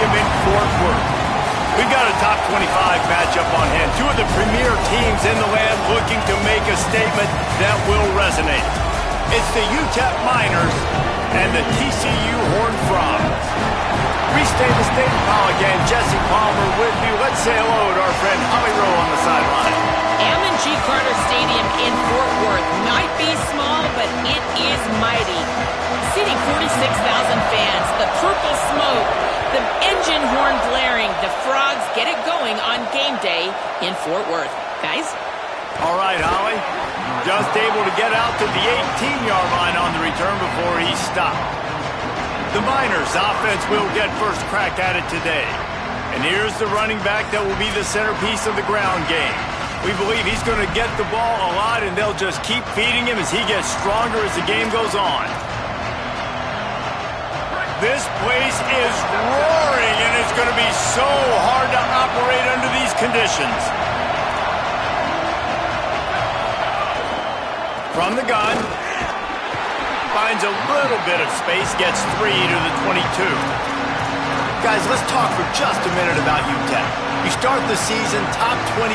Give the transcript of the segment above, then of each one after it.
Stadium in Fort Worth. We've got a top 25 matchup on hand. Two of the premier teams in the land looking to make a statement that will resonate. It's the UTEP Miners and the TCU Horned Frogs. Restate the state call again. Jesse Palmer with you. Let's say hello to our friend Holly Rowe on the sideline. M&G Carter Stadium in Fort Worth might be small, but it is mighty. Seating 46,000 fans, the purple smoke, the engine horn blaring, the Frogs get it going on game day in Fort Worth. Guys? All right, Holly. Just able to get out to the 18-yard line on the return before he stopped. The Miners' offense will get first crack at it today. And here's the running back that will be the centerpiece of the ground game. We believe he's going to get the ball a lot, and they'll just keep feeding him as he gets stronger as the game goes on. This place is roaring, and it's going to be so hard to operate under these conditions. From the gun. Finds a little bit of space, gets 3 to the 22. Guys, let's talk for just a minute about UTEP. You start the season top 25,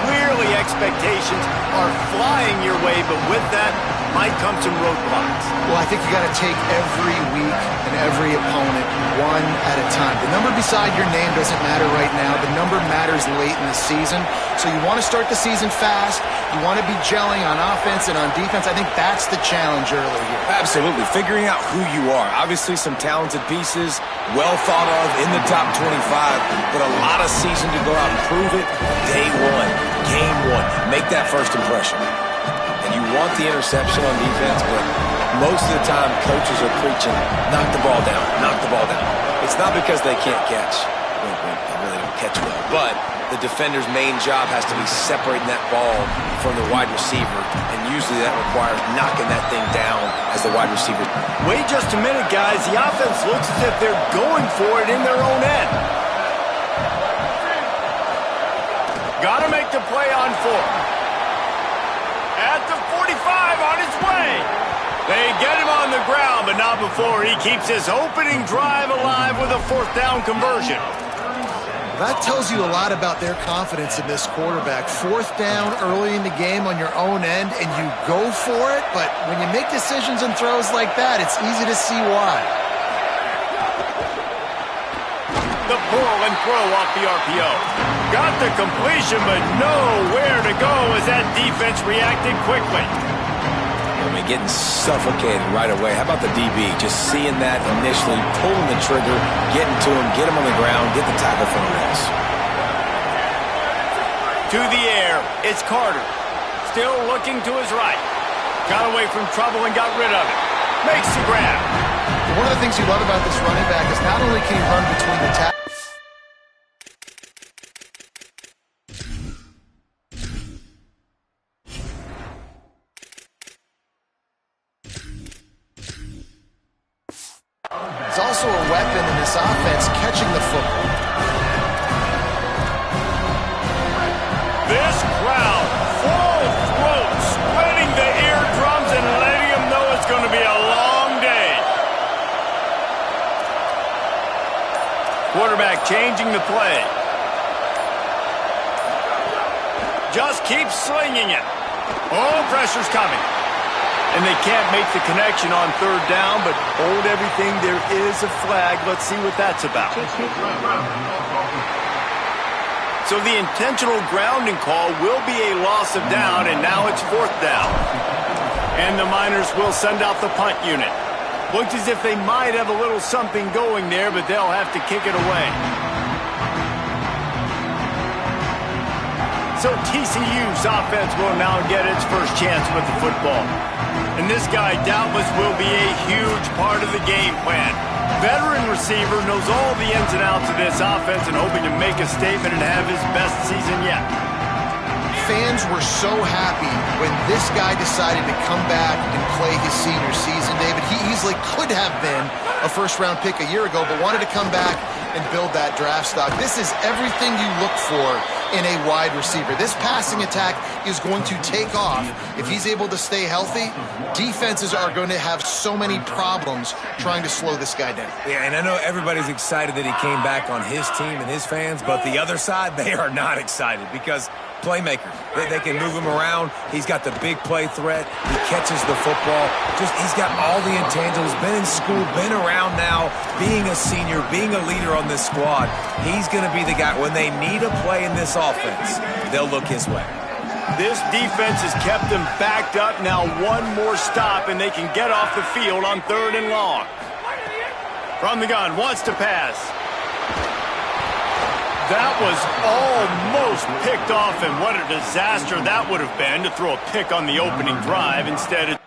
clearly expectations are flying your way, but with that might come some roadblocks. Well, I think you got to take every week and every opponent one at a time. The number beside your name doesn't matter right now. The number matters late in the season. So you want to start the season fast. You want to be gelling on offense and on defense. I think that's the challenge early here. Absolutely. Figuring out who you are. Obviously some talented pieces, well thought of in the top 25, but a lot of season to go out and prove it. Day one, game one. Make that first impression. And you want the interception on defense, but most of the time coaches are preaching, knock the ball down, knock the ball down. It's not because they can't catch. They really don't catch well. But the defender's main job has to be separating that ball from the wide receiver, and usually that requires knocking that thing down as the wide receiver. Wait just a minute, guys. The offense looks as if they're going for it in their own end. Got to make the play on 4. At the 45, on his way. They get him on the ground, but not before he keeps his opening drive alive with a 4th down conversion. That tells you a lot about their confidence in this quarterback. 4th down early in the game on your own end, and you go for it, but when you make decisions and throws like that, it's easy to see why. The pull and throw off the RPO. Got the completion, but nowhere to go as that defense reacted quickly. I mean, getting suffocated right away. How about the DB? Just seeing that initially, pulling the trigger, getting to him, get him on the ground, get the tackle for a loss. To the air, it's Carter. Still looking to his right. Got away from trouble and got rid of it. Makes the grab. One of the things you love about this running back is not only can he run between the tackles, he's also a weapon in this offense, catching the football. This crowd, full throat, sweating the eardrums and letting them know it's going to be a long day. Quarterback changing the play. Just keeps slinging it. Oh, pressure's coming. And they can't make the connection on 3rd down, but hold everything. There is a flag. Let's see what that's about. So the intentional grounding call will be a loss of down, and now it's 4th down. And the Miners will send out the punt unit. Looks as if they might have a little something going there, but they'll have to kick it away. So TCU's offense will now get its first chance with the football. And this guy doubtless will be a huge part of the game plan. Veteran receiver knows all the ins and outs of this offense and hoping to make a statement and have his best season yet. Fans were so happy when this guy decided to come back and play his senior season, David. He easily could have been a 1st-round pick a year ago, but wanted to come back and build that draft stock. This is everything you look for in a wide receiver. This passing attack is going to take off. If he's able to stay healthy, defenses are going to have so many problems trying to slow this guy down. Yeah, and I know everybody's excited that he came back on his team and his fans, but the other side, they are not excited because playmaker. They can move him around. He's got the big play threat. He catches the football. He's got all the intangibles. Been in school, been around now, being a senior, being a leader on this squad. He's going to be the guy. When they need a play in this offense, they'll look his way. This defense has kept them backed up. Now one more stop, and they can get off the field on 3rd and long. From the gun, wants to pass. That was almost picked off, and what a disaster that would have been to throw a pick on the opening drive instead of...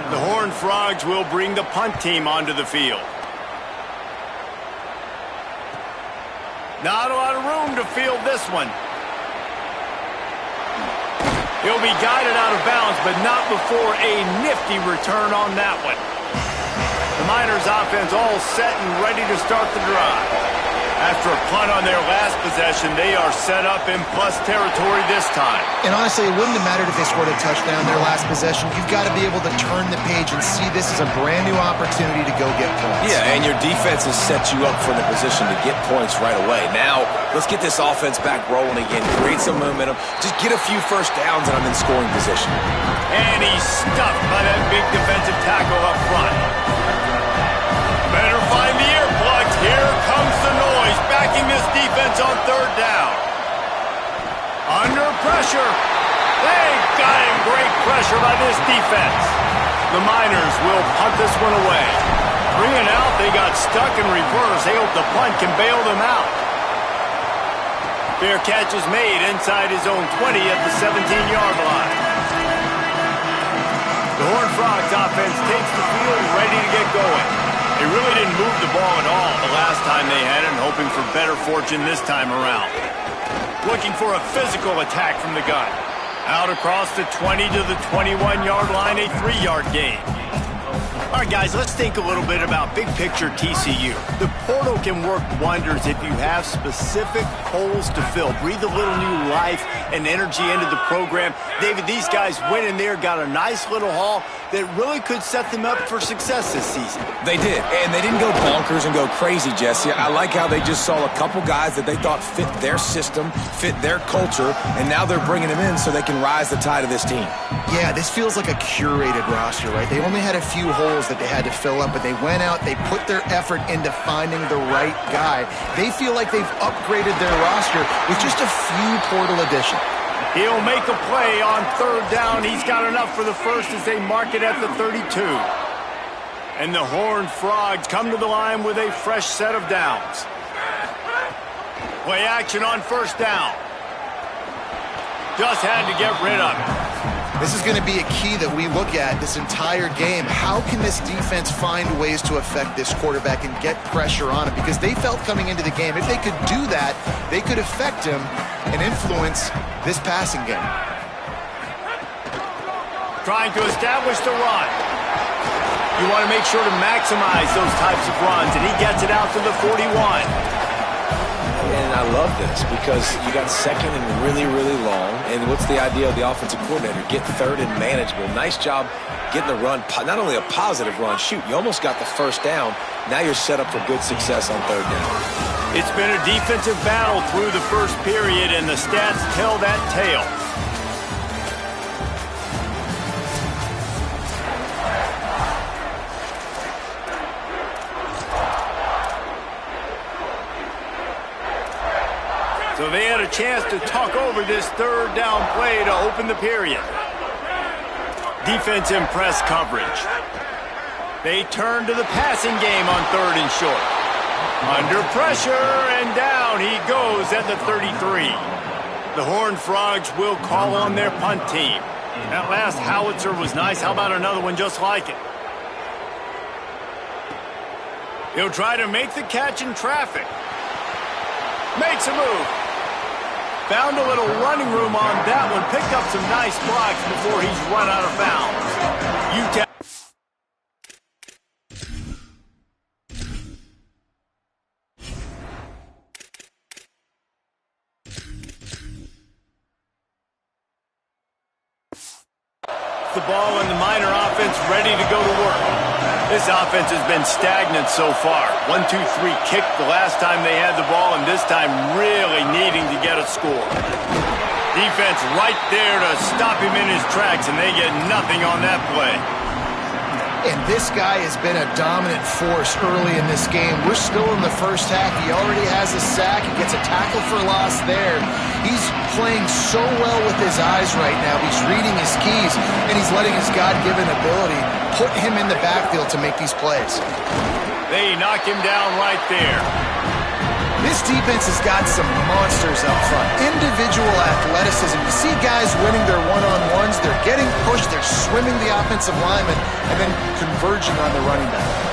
The Horned Frogs will bring the punt team onto the field. Not a lot of room to field this one. He'll be guided out of bounds, but not before a nifty return on that one. The Miners offense all set and ready to start the drive. After a punt on their last possession, they are set up in plus territory this time. And honestly, it wouldn't have mattered if they scored a touchdown their last possession. You've got to be able to turn the page and see this as a brand new opportunity to go get points. Yeah, and your defense has set you up for the position to get points right away. Now, let's get this offense back rolling again, create some momentum, just get a few first downs, and I'm in scoring position. And he's stuffed by that big defensive tackle up front. Better find the earplugs. Here comes the noise, backing this defense on 3rd down. Under pressure. They got him. Great pressure by this defense. The Miners will punt this one away. 3 and out. They got stuck in reverse. They hope the punt can bail them out. Fair catch is made inside his own 20 at the 17-yard line. The Horned Frogs offense takes the field, ready to get going. They really didn't move the ball at all the last time they had it, and hoping for better fortune this time around. Looking for a physical attack from the gun. Out across the 20 to the 21-yard line, a 3-yard gain. All right, guys, let's think a little bit about big picture TCU. The portal can work wonders if you have specific holes to fill. Breathe a little new life and energy into the program. David, these guys went in there, got a nice little haul that really could set them up for success this season. They did, and they didn't go bonkers and go crazy, Jesse. I like how they just saw a couple guys that they thought fit their system, fit their culture, and now they're bringing them in so they can rise the tide of this team. Yeah, this feels like a curated roster, right? They only had a few holes that they had to fill up, but they went out, they put their effort into finding the right guy. They feel like they've upgraded their roster with just a few portal additions. He'll make a play on 3rd down. He's got enough for the first as they mark it at the 32. And the Horned Frogs come to the line with a fresh set of downs. Play action on 1st down. Just had to get rid of it. This is going to be a key that we look at this entire game. How can this defense find ways to affect this quarterback and get pressure on him? Because they felt coming into the game, if they could do that, they could affect him and influence this passing game. Trying to establish the run. You want to make sure to maximize those types of runs, and he gets it out to the 41. And I love this because you got 2nd and really, really long. And what's the idea of the offensive coordinator? Get 3rd and manageable. Nice job getting the run, not only a positive run, shoot, you almost got the 1st down. Now you're set up for good success on 3rd down. It's been a defensive battle through the first period, and the stats tell that tale. So they had a chance to talk over this third down play to open the period. Defense in press coverage. They turn to the passing game on 3rd and short. Under pressure, and down he goes at the 33. The Horned Frogs will call on their punt team. That last howitzer was nice. How about another one just like it? He'll try to make the catch in traffic. Makes a move. Found a little running room on that one. Picked up some nice blocks before he's run out of bounds. UTEP. The ball and the Miner offense ready to go to work. This offense has been stagnant so far. 1-2-3 kick the last time they had the ball, and this time really needing to get a score. Defense right there to stop him in his tracks, and they get nothing on that play. And this guy has been a dominant force early in this game. We're still in the first half. He already has a sack. He gets a tackle for loss there. He's playing so well with his eyes right now. He's reading his keys, and he's letting his God-given ability put him in the backfield to make these plays. They knock him down right there. This defense has got some monsters up front. Individual athleticism. You see guys winning their one-on-ones. They're getting pushed. They're swimming the offensive lineman and then converging on the running back.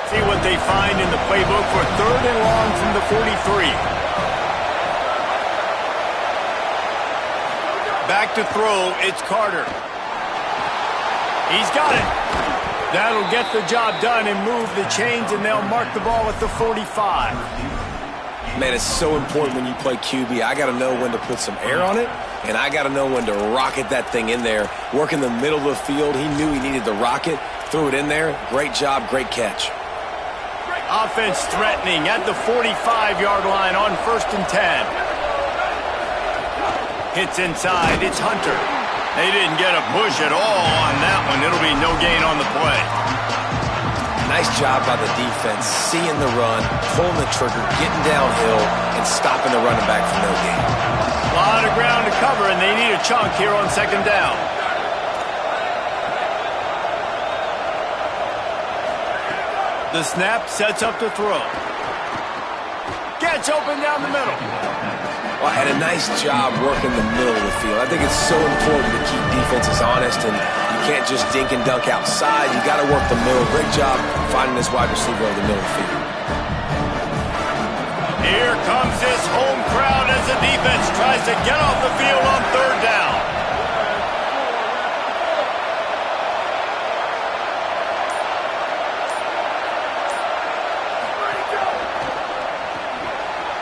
See what they find in the playbook for 3rd and long from the 43. Back to throw, it's Carter. He's got it. That'll get the job done and move the chains, and they'll mark the ball at the 45. Man, it's so important when you play QB. I got to know when to put some air on it, and I got to know when to rocket that thing in there. Work in the middle of the field. He knew he needed to rocket, threw it in there. Great job, great catch. Offense threatening at the 45-yard line on 1st and 10. Hits inside, it's Hunter. They didn't get a push at all on that one. It'll be no gain on the play. Nice job by the defense, seeing the run, pulling the trigger, getting downhill, and stopping the running back for no gain. A lot of ground to cover, and they need a chunk here on 2nd down. The snap sets up the throw. Gets open down the middle. Well, and a nice job working the middle of the field. I think it's so important to keep defenses honest, and you can't just dink and dunk outside. You got to work the middle. Great job finding this wide receiver over the middle of the field. Here comes this home crowd as the defense tries to get off the field on 3rd down.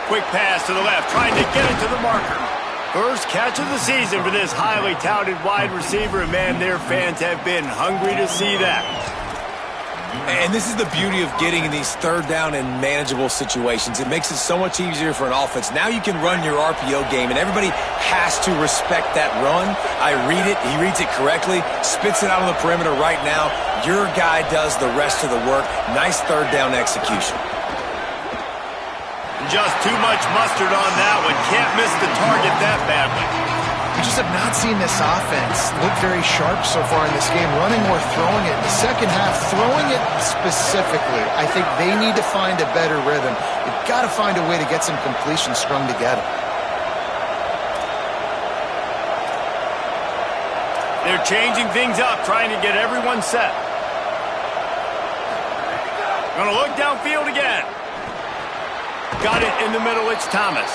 Quick pass to the left, trying to get it to the marker. First catch of the season for this highly touted wide receiver, and man, their fans have been hungry to see that. And this is the beauty of getting in these 3rd down and manageable situations. It makes it so much easier for an offense. Now you can run your RPO game, and everybody has to respect that run. I read it. He reads it correctly, spits it out on the perimeter right now. Your guy does the rest of the work. Nice 3rd down execution. Just too much mustard on that one. Can't miss the target that badly. We just have not seen this offense look very sharp so far in this game, running or throwing it. In the second half, throwing it specifically, I think they need to find a better rhythm. They've got to find a way to get some completions strung together. They're changing things up, trying to get everyone set. Gonna look downfield again. Got it in the middle, it's Thomas.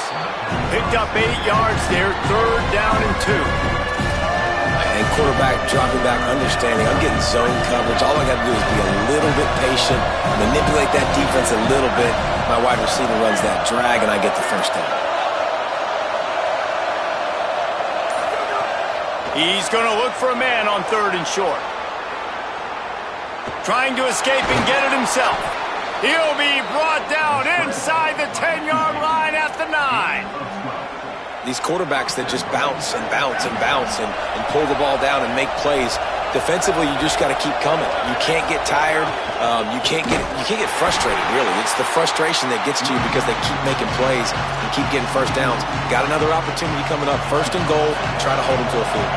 Picked up 8 yards there, 3rd down and 2. And quarterback dropping back, understanding I'm getting zone coverage. All I got to do is be a little bit patient, manipulate that defense a little bit. My wide receiver runs that drag, and I get the 1st down. He's going to look for a man on 3rd and short. Trying to escape and get it himself. He'll be brought down inside the 10-yard line at the 9. these quarterbacks that just bounce and bounce and bounce and pull the ball down and make plays. Defensively, you just got to keep coming. You can't get tired. You can't get frustrated, really. It's the frustration that gets to you because they keep making plays and keep getting first downs. Got another opportunity coming up. First and goal. Try to hold them to a field.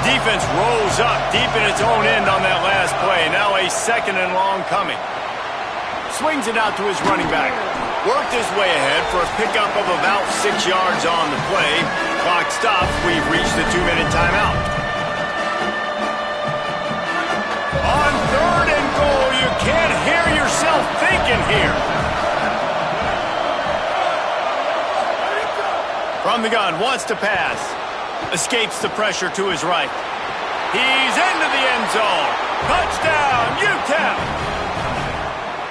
Defense rolls up deep in its own end on that last play. Now a second and long coming. Swings it out to his running back. Worked his way ahead for a pickup of about 6 yards on the play. Clock stops. We've reached the 2-minute timeout. On third and goal, you can't hear yourself thinking here. From the gun, wants to pass. Escapes the pressure to his right. He's into the end zone. Touchdown, UTEP.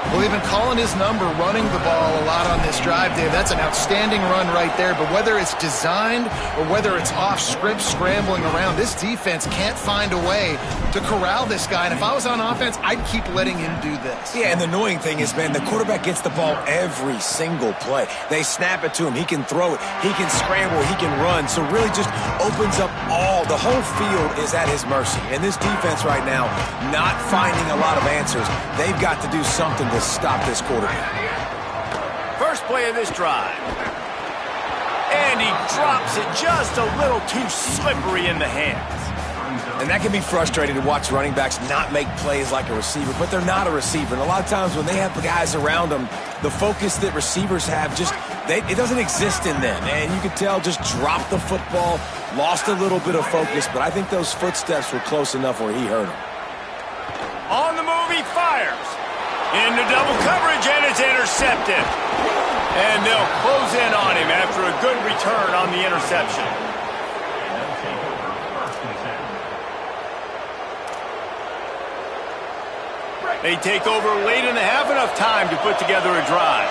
Well, they've been calling his number, running the ball a lot on this drive, Dave. That's an outstanding run right there. But whether it's designed or whether it's off script, scrambling around, this defense can't find a way to corral this guy. And if I was on offense, I'd keep letting him do this. Yeah, and the annoying thing is, man, the quarterback gets the ball every single play. They snap it to him. He can throw it. He can scramble. He can run. So really just opens up the whole field is at his mercy. And this defense right now, not finding a lot of answers. They've got to do something to stop this quarterback. First play of this drive. And he drops it just a little too slippery in the hands. And that can be frustrating to watch running backs not make plays like a receiver, but they're not a receiver. And a lot of times when they have the guys around them, the focus that receivers have it doesn't exist in them. And you can tell just dropped the football, lost a little bit of focus, but I think those footsteps were close enough where he hurt him. On the move, he fires. Into double coverage, and it's intercepted. And they'll close in on him after a good return on the interception. They take over late and they have enough time to put together a drive.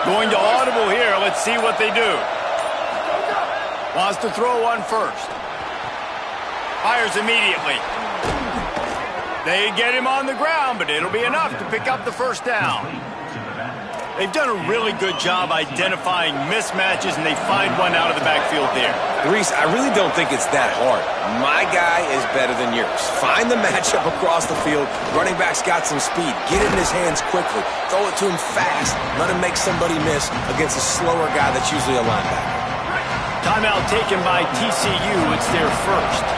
Going to audible here. Let's see what they do. Wants to throw one first. Fires immediately. They get him on the ground, but it'll be enough to pick up the first down. They've done a really good job identifying mismatches, and they find one out of the backfield there. Reese, I really don't think it's that hard. My guy is better than yours. Find the matchup across the field. Running back's got some speed. Get it in his hands quickly. Throw it to him fast. Let him make somebody miss against a slower guy that's usually a linebacker. Timeout taken by TCU. It's their first.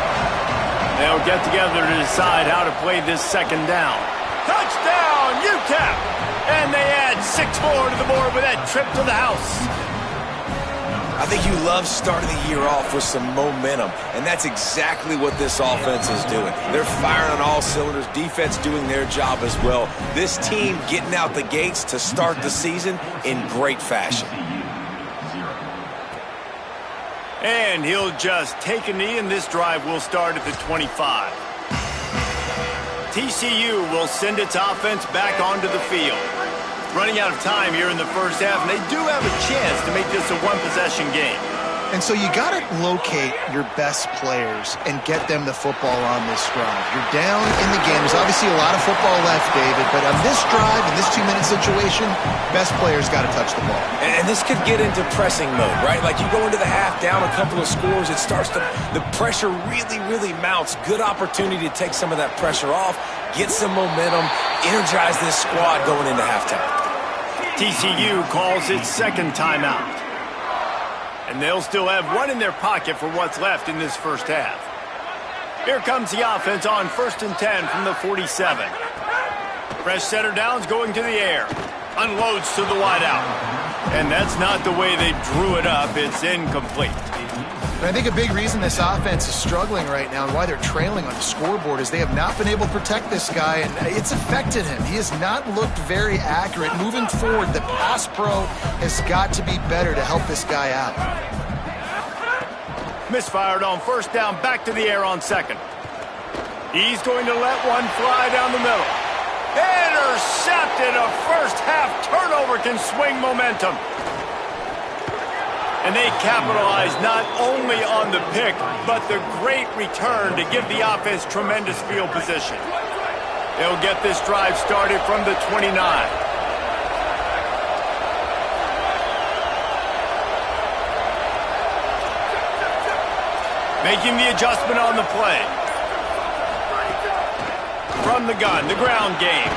They'll get together to decide how to play this second down. Touchdown, UTEP! And they add 6 more to the board with that trip to the house. I think you love starting the year off with some momentum, and that's exactly what this offense is doing. They're firing on all cylinders, defense doing their job as well. This team getting out the gates to start the season in great fashion. And he'll just take a knee, and this drive will start at the 25. TCU will send its offense back onto the field. Running out of time here in the first half, and they do have a chance to make this a one-possession game. And so you got to locate your best players and get them the football on this drive. You're down in the game. There's obviously a lot of football left, David, but on this drive, in this 2-minute situation, best players got to touch the ball. And this could get into pressing mode, right? Like you go into the half down a couple of scores, the pressure really, really mounts. Good opportunity to take some of that pressure off, get some momentum, energize this squad going into halftime. TCU calls its second timeout. And they'll still have one in their pocket for what's left in this first half. Here comes the offense on 1st and 10 from the 47. Fresh setter downs going to the air. Unloads to the wideout. And that's not the way they drew it up. It's incomplete. And I think a big reason this offense is struggling right now and why they're trailing on the scoreboard is they have not been able to protect this guy, and it's affected him. He has not looked very accurate. Moving forward, the pass pro has got to be better to help this guy out. Misfired on first down, back to the air on second. He's going to let one fly down the middle. Intercepted. A first half turnover can swing momentum. And they capitalize not only on the pick, but the great return to give the offense tremendous field position. They'll get this drive started from the 29. Making the adjustment on the play. From the gun, the ground game.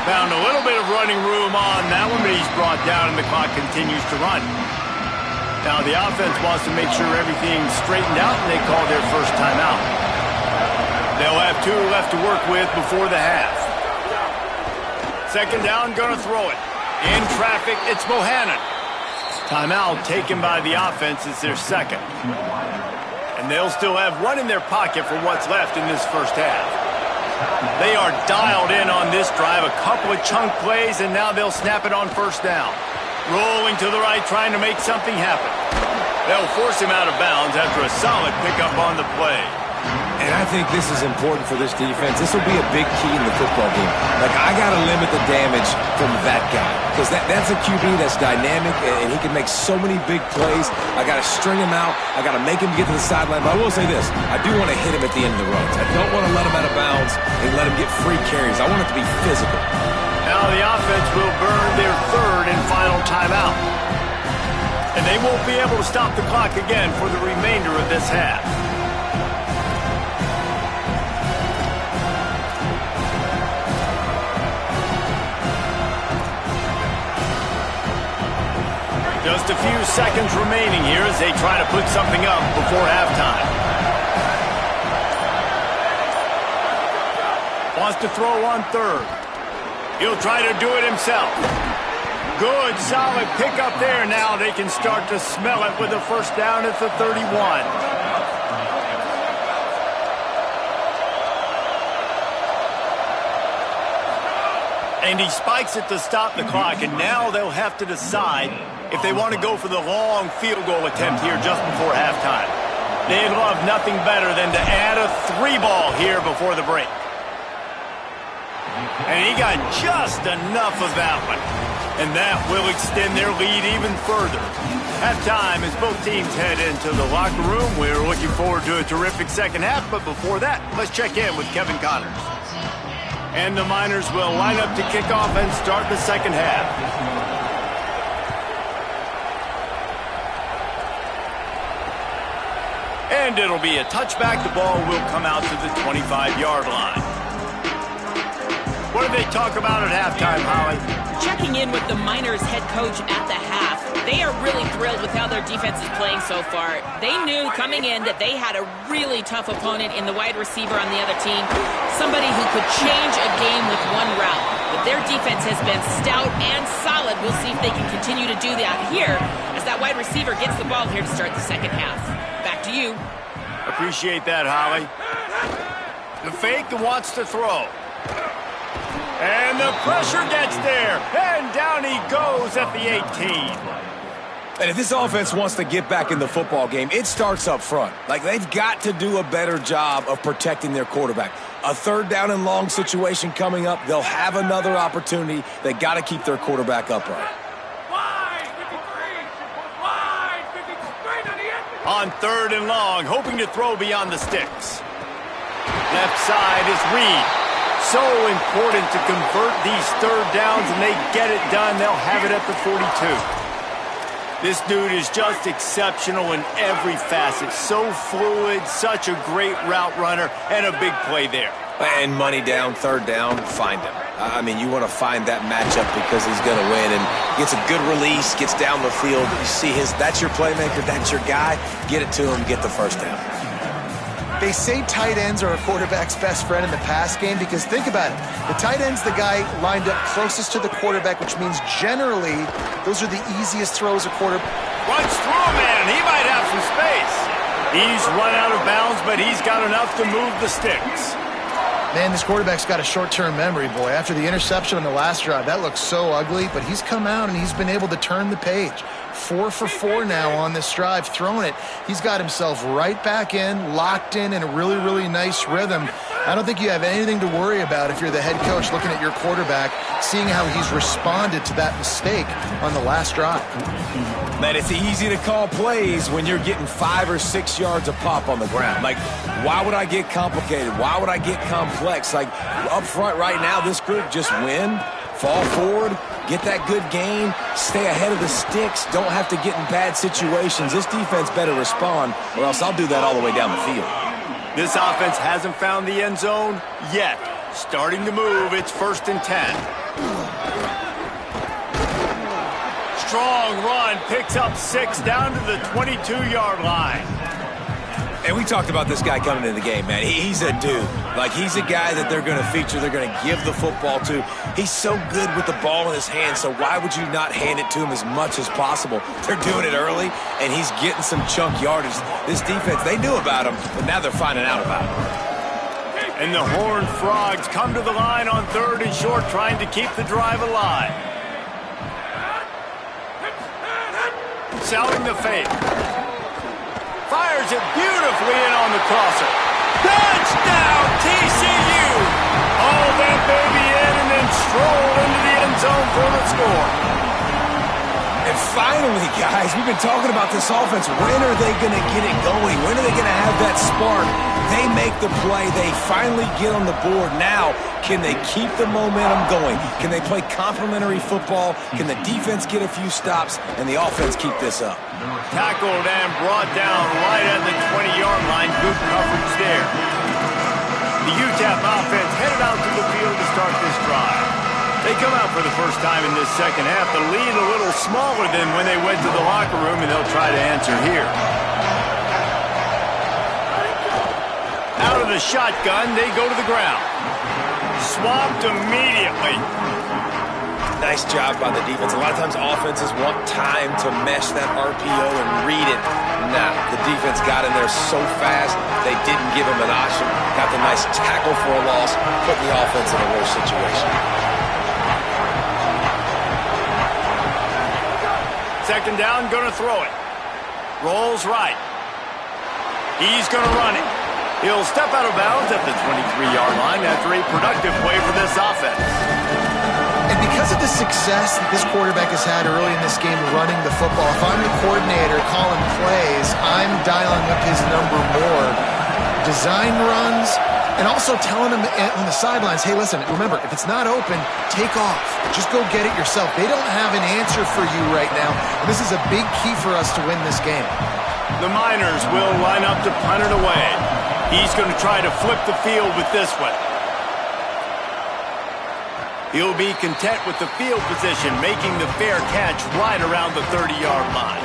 Found a little bit of running room on that one, but he's brought down and the clock continues to run. Now the offense wants to make sure everything's straightened out, and they call their first timeout. They'll have 2 left to work with before the half. Second down, gonna throw it. In traffic, it's Bohannon. Timeout taken by the offense is their second. And they'll still have 1 in their pocket for what's left in this first half. They are dialed in on this drive, a couple of chunk plays, and now they'll snap it on first down. Rolling to the right, trying to make something happen. They'll force him out of bounds after a solid pickup on the play. And I think this is important for this defense. This will be a big key in the football game. Like, I got to limit the damage from that guy. Because that's a QB that's dynamic, and he can make so many big plays. I got to string him out. I got to make him get to the sideline. But I will say this. I do want to hit him at the end of the runs. I don't want to let him out of bounds and let him get free carries. I want it to be physical. Now the offense will burn their third and final timeout. And they won't be able to stop the clock again for the remainder of this half. Just a few seconds remaining here as they try to put something up before halftime. Wants to throw on third. He'll try to do it himself. Good, solid pickup there. Now they can start to smell it with a first down at the 31. And he spikes it to stop the clock, and now they'll have to decide if they want to go for the long field goal attempt here just before halftime. They'd love nothing better than to add a 3-ball here before the break. And he got just enough of that one. And that will extend their lead even further. Halftime as both teams head into the locker room. We're looking forward to a terrific second half, but before that, let's check in with Kevin Connors. And the Miners will line up to kick off and start the second half. And it'll be a touchback. The ball will come out to the 25-yard line. What do they talk about at halftime, Holly? Checking in with the Miners head coach at the half. They are really thrilled with how their defense is playing so far. They knew coming in that they had a really tough opponent in the wide receiver on the other team, somebody who could change a game with one route. But their defense has been stout and solid. We'll see if they can continue to do that here as that wide receiver gets the ball here to start the second half. Back to you. Appreciate that, Holly. The fake wants to throw. And the pressure gets there. And down he goes at the 18. And if this offense wants to get back in the football game, it starts up front. Like, they've got to do a better job of protecting their quarterback. A third down and long situation coming up. They'll have another opportunity. They got to keep their quarterback upright. On third and long, hoping to throw beyond the sticks. Left side is Reed. So important to convert these third downs, and they get it done. They'll have it at the 42. This dude is just exceptional in every facet. So fluid, such a great route runner, and a big play there. And money down, third down, find him. I mean, you want to find that matchup because he's going to win, and gets a good release, gets down the field. You see that's your playmaker, that's your guy. Get it to him, get the first down. They say tight ends are a quarterback's best friend in the pass game because think about it. The tight end's the guy lined up closest to the quarterback, which means generally those are the easiest throws a quarterback. Runs through, man. He might have some space. He's run out of bounds, but he's got enough to move the sticks. Man, this quarterback's got a short-term memory, boy. After the interception on the last drive, that looked so ugly, but he's come out and he's been able to turn the page. 4 for 4 now on this drive, throwing it. He's got himself right back in, locked in a really, really nice rhythm. I don't think you have anything to worry about if you're the head coach looking at your quarterback, seeing how he's responded to that mistake on the last drive. Man, it's easy to call plays when you're getting 5 or 6 yards of pop on the ground. Like, why would I get complicated? Why would I get complex? Like, up front right now, this group just win, fall forward, get that good gain, stay ahead of the sticks, don't have to get in bad situations. This defense better respond, or else I'll do that all the way down the field. This offense hasn't found the end zone yet. Starting to move, it's 1st and 10. Strong run, picks up 6 down to the 22-yard line. And we talked about this guy coming into the game, man. He's a dude. Like, he's a guy that they're going to feature, they're going to give the football to. He's so good with the ball in his hand, so why would you not hand it to him as much as possible? They're doing it early, and he's getting some chunk yardage. This defense, they knew about him, but now they're finding out about him. And the Horned Frogs come to the line on 3rd and short, trying to keep the drive alive. Selling the fake. Fires it beautifully in on the crosser. Touchdown, TCU! All that baby in and then stroll into the end zone for the score. And finally, guys, we've been talking about this offense. When are they going to get it going? When are they going to have that spark? They make the play. They finally get on the board. Now, can they keep the momentum going? Can they play complementary football? Can the defense get a few stops and the offense keep this up? Tackled and brought down right at the 20-yard line. Good coverage there. The UTEP offense headed out to the field to start this drive. They come out for the first time in this second half. The lead a little smaller than when they went to the locker room, and they'll try to answer here. Out of the shotgun, they go to the ground. Swamped immediately. Nice job by the defense. A lot of times offenses want time to mesh that RPO and read it. Nah, the defense got in there so fast, they didn't give him an option. Got the nice tackle for a loss, put the offense in a worse situation. 2nd down, gonna throw it. Rolls right. He's gonna run it. He'll step out of bounds at the 23-yard line after a productive play for this offense. And because of the success that this quarterback has had early in this game running the football, if I'm the coordinator calling plays, I'm dialing up his number more. Design runs, and also telling him on the sidelines, hey, listen, remember, if it's not open, take off. Just go get it yourself. They don't have an answer for you right now, and this is a big key for us to win this game. The Miners will line up to punt it away. He's going to try to flip the field with this one. He'll be content with the field position, making the fair catch right around the 30-yard line.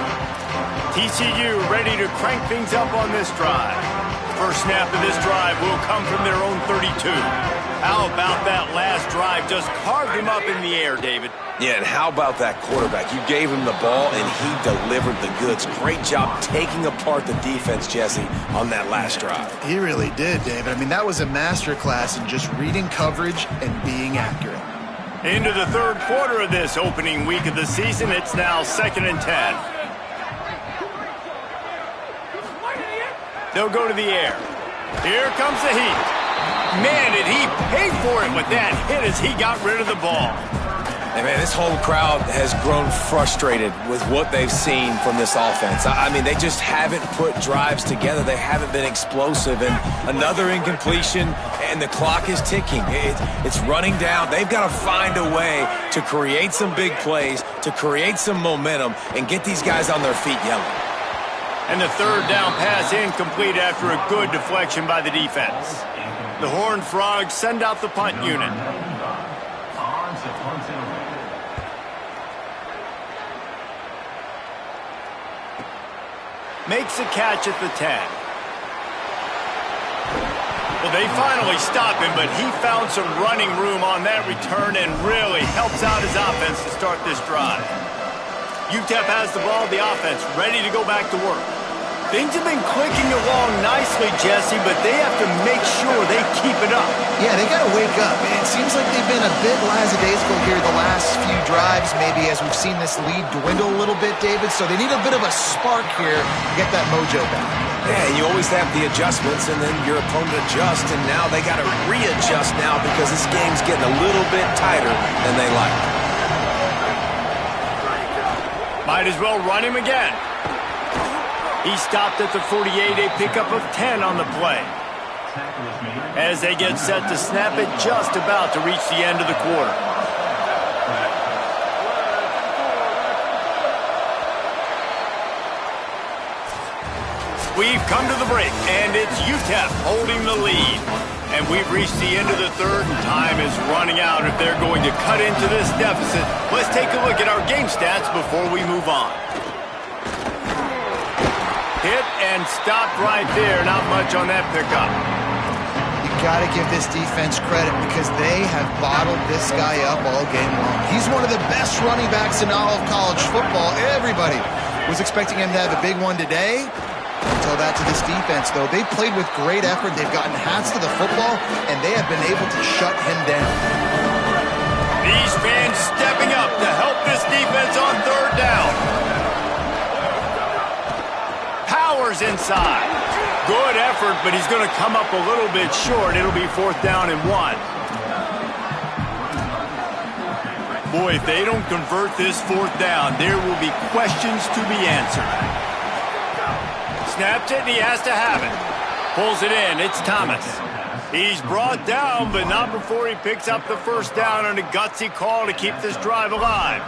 TCU ready to crank things up on this drive. First snap of this drive will come from their own 32. How about that last drive? Just carved him up in the air, David. Yeah, and how about that quarterback? You gave him the ball, and he delivered the goods. Great job taking apart the defense, Jesse, on that last drive. He really did, David. I mean, that was a masterclass in just reading coverage and being accurate. Into the 3rd quarter of this opening week of the season, it's now 2nd and 10. They'll go to the air. Here comes the heat. Man, did he pay for it with that hit as he got rid of the ball. And man, this whole crowd has grown frustrated with what they've seen from this offense. I mean, they just haven't put drives together. They haven't been explosive. And another incompletion, and the clock is ticking. It's running down. They've got to find a way to create some big plays, to create some momentum, and get these guys on their feet yelling. And the 3rd down pass incomplete after a good deflection by the defense. The Horned Frogs send out the punt unit. Makes a catch at the 10. Well, they finally stop him, but he found some running room on that return and really helps out his offense to start this drive. UTEP has the ball, the offense ready to go back to work. Things have been clicking along nicely quickly, Jesse, but they have to make sure they keep it up. Yeah, they got to wake up. It seems like they've been a bit lackadaisical here the last few drives, maybe as we've seen this lead dwindle a little bit, David. So they need a bit of a spark here to get that mojo back. Yeah, and you always have the adjustments, and then your opponent adjusts, and now they got to readjust now because this game's getting a little bit tighter than they like. Might as well run him again. He stopped at the 48, a pickup of 10 on the play. As they get set to snap it, just about to reach the end of the quarter. We've come to the break, and it's UTEP holding the lead. And we've reached the end of the third, and time is running out if they're going to cut into this deficit. Let's take a look at our game stats before we move on. Hit and stopped right there. Not much on that pickup. You got to give this defense credit because they have bottled this guy up all game long. He's one of the best running backs in all of college football. Everybody was expecting him to have a big one today. Until that to this defense, though. They played with great effort. They've gotten hats to the football, and they have been able to shut him down. These fans stepping up to help this defense on third down. Powers inside. Good effort, but he's going to come up a little bit short. It'll be 4th down and 1. Boy, if they don't convert this 4th down, there will be questions to be answered. Snaps it, and he has to have it. Pulls it in. It's Thomas. He's brought down, but not before he picks up the 1st down on a gutsy call to keep this drive alive.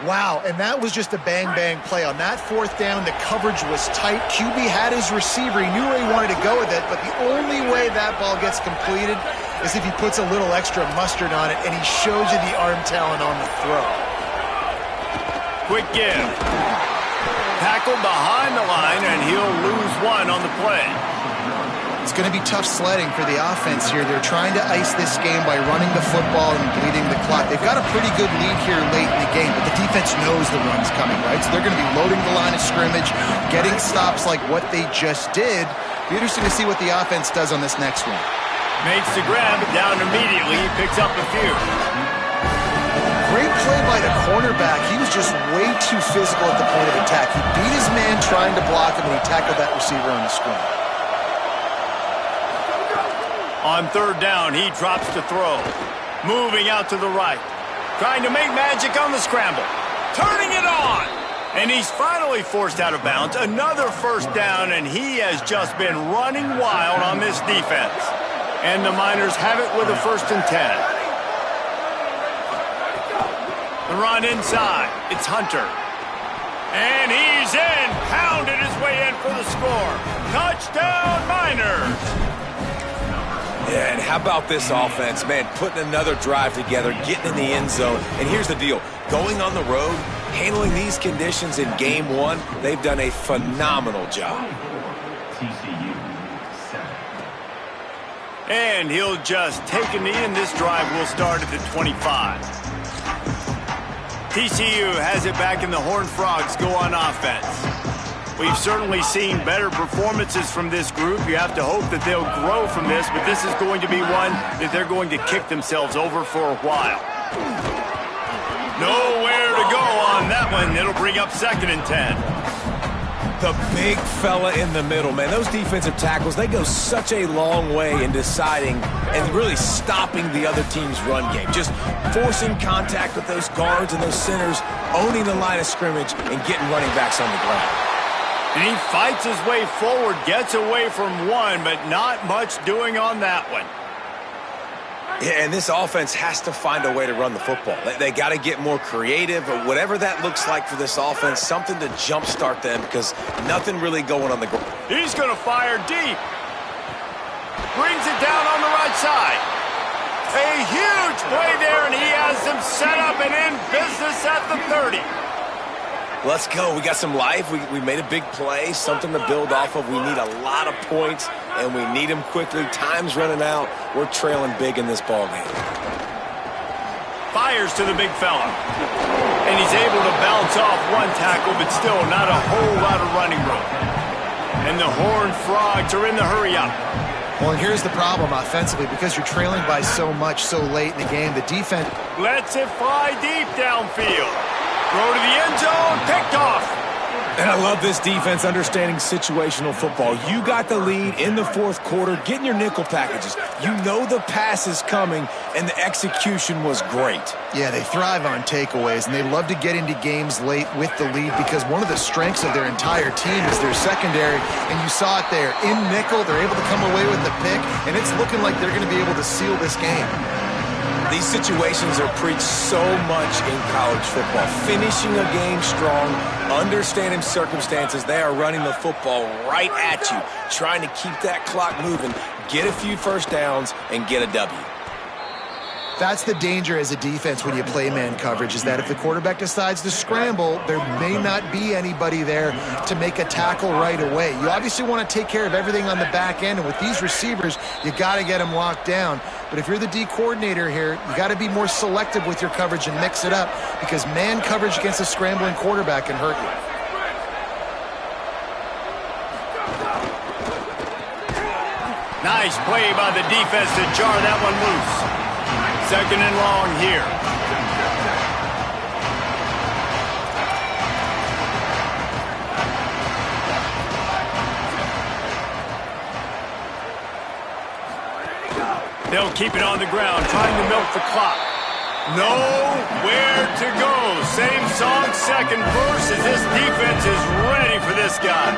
Wow, and that was just a bang-bang play. On that 4th down, the coverage was tight. QB had his receiver. He knew where he wanted to go with it, but the only way that ball gets completed is if he puts a little extra mustard on it, and he shows you the arm talent on the throw. Quick give. Tackled behind the line, and he'll lose 1 on the play. It's going to be tough sledding for the offense here. They're trying to ice this game by running the football and bleeding the clock. They've got a pretty good lead here late in the game, but the defense knows the run's coming, right? So they're going to be loading the line of scrimmage, getting stops like what they just did. Be interesting to see what the offense does on this next one. Makes the grab, down immediately. He picks up a few. Great play by the cornerback. He was just way too physical at the point of attack. He beat his man trying to block him, and he tackled that receiver on the screen. On 3rd down, he drops to throw. Moving out to the right. Trying to make magic on the scramble. Turning it on! And he's finally forced out of bounds. Another 1st down, and he has just been running wild on this defense. And the Miners have it with a 1st and 10. The run inside. It's Hunter. And he's in. Pounded his way in for the score. Touchdown, Miners. Yeah, and how about this offense, man, putting another drive together, getting in the end zone. And here's the deal. Going on the road, handling these conditions in game 1, they've done a phenomenal job. And he'll just take a knee, and this drive will start at the 25. TCU has it back, and the Horned Frogs go on offense. We've certainly seen better performances from this group. You have to hope that they'll grow from this, but this is going to be one that they're going to kick themselves over for a while. Nowhere to go on that one. It'll bring up 2nd and 10. The big fella in the middle, man. Those defensive tackles, they go such a long way in deciding and really stopping the other team's run game. Just forcing contact with those guards and those centers, owning the line of scrimmage, and getting running backs on the ground. And he fights his way forward, gets away from 1, but not much doing on that one. Yeah, and this offense has to find a way to run the football. They got to get more creative, or whatever that looks like for this offense, something to jumpstart them because nothing really going on the ground. He's going to fire deep. Brings it down on the right side. A huge play there, and he has them set up and in business at the 30. Let's go. We got some life. We made a big play, something to build off of. We need a lot of points, and we need them quickly. Time's running out. We're trailing big in this ball game. Fires to the big fella. And he's able to bounce off 1 tackle, but still not a whole lot of running room. And the Horned Frogs are in the hurry-up. Well, and here's the problem offensively. Because you're trailing by so much so late in the game, the defense Lets it fly deep downfield. Throw to the end zone, picked off. And I love this defense understanding situational football. You got the lead in the fourth quarter, getting your nickel packages. You know the pass is coming, and the execution was great. Yeah, they thrive on takeaways, and they love to get into games late with the lead because one of the strengths of their entire team is their secondary, and you saw it there. In nickel, they're able to come away with the pick, and it's looking like they're going to be able to seal this game. These situations are preached so much in college football. Finishing a game strong, understanding circumstances. They are running the football right at you, trying to keep that clock moving, get a few first downs, and get a W. That's the danger as a defense when you play man coverage, is that if the quarterback decides to scramble, there may not be anybody there to make a tackle right away. You obviously want to take care of everything on the back end, and with these receivers, you got to get them locked down. But if you're the D coordinator here, you got to be more selective with your coverage and mix it up, because man coverage against a scrambling quarterback can hurt you. Nice play by the defense to jar that one loose. Second and long here. They'll keep it on the ground, trying to milk the clock. Nowhere to go. Same song, second verse, as this defense is ready for this guy.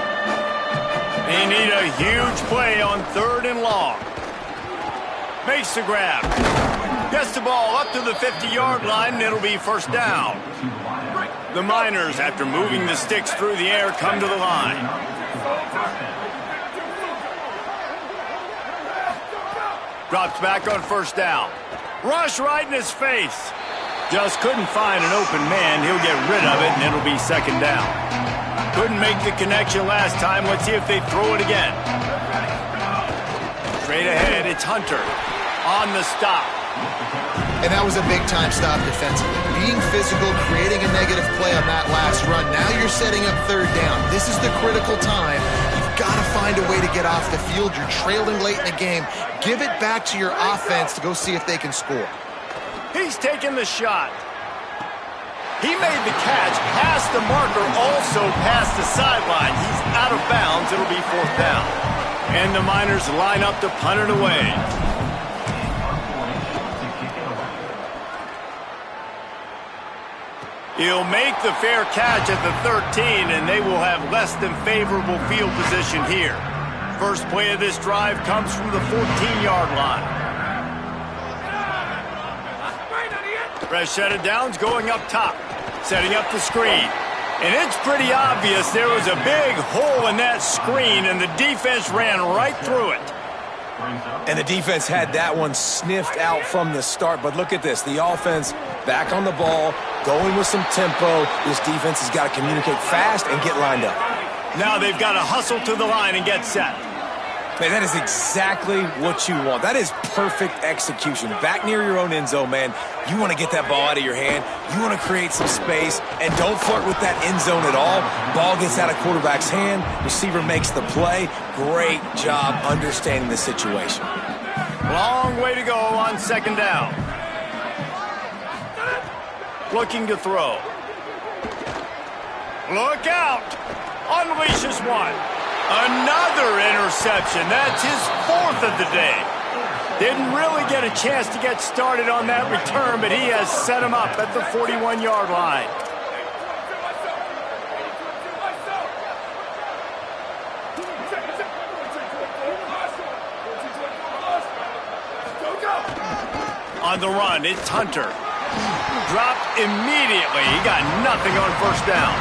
They need a huge play on third and long. Makes the grab. Gets the ball up to the 50-yard line, and it'll be first down. The Miners, after moving the sticks through the air, come to the line. Drops back on first down. Rush right in his face. Just couldn't find an open man. He'll get rid of it, and it'll be second down. Couldn't make the connection last time. Let's see if they throw it again. Straight ahead, it's Hunter on the stop. And that was a big-time stop defensively. Being physical, creating a negative play on that last run. Now you're setting up third down. This is the critical time. You've got to find a way to get off the field. You're trailing late in the game. Give it back to your offense to go see if they can score. He's taking the shot. He made the catch past the marker, also past the sideline. He's out of bounds. It'll be fourth down. And the Miners line up to punt it away. He'll make the fair catch at the 13, and they will have less than favorable field position here. First play of this drive comes from the 14-yard line. Fresh set of downs going up top, setting up the screen. And it's pretty obvious there was a big hole in that screen, and the defense ran right through it. And the defense had that one sniffed out from the start. But look at this. The offense back on the ball, going with some tempo. This defense has got to communicate fast and get lined up. Now they've got to hustle to the line and get set. Man, that is exactly what you want. That is perfect execution. Back near your own end zone, man. You want to get that ball out of your hand. You want to create some space. And don't flirt with that end zone at all. Ball gets out of quarterback's hand. Receiver makes the play. Great job understanding the situation. Long way to go on second down. Looking to throw. Look out. Unleashes one. Another interception. That's his fourth of the day. Didn't really get a chance to get started on that return, but he has set him up at the 41-yard line. On the run, it's Hunter. Dropped immediately. He got nothing on first down.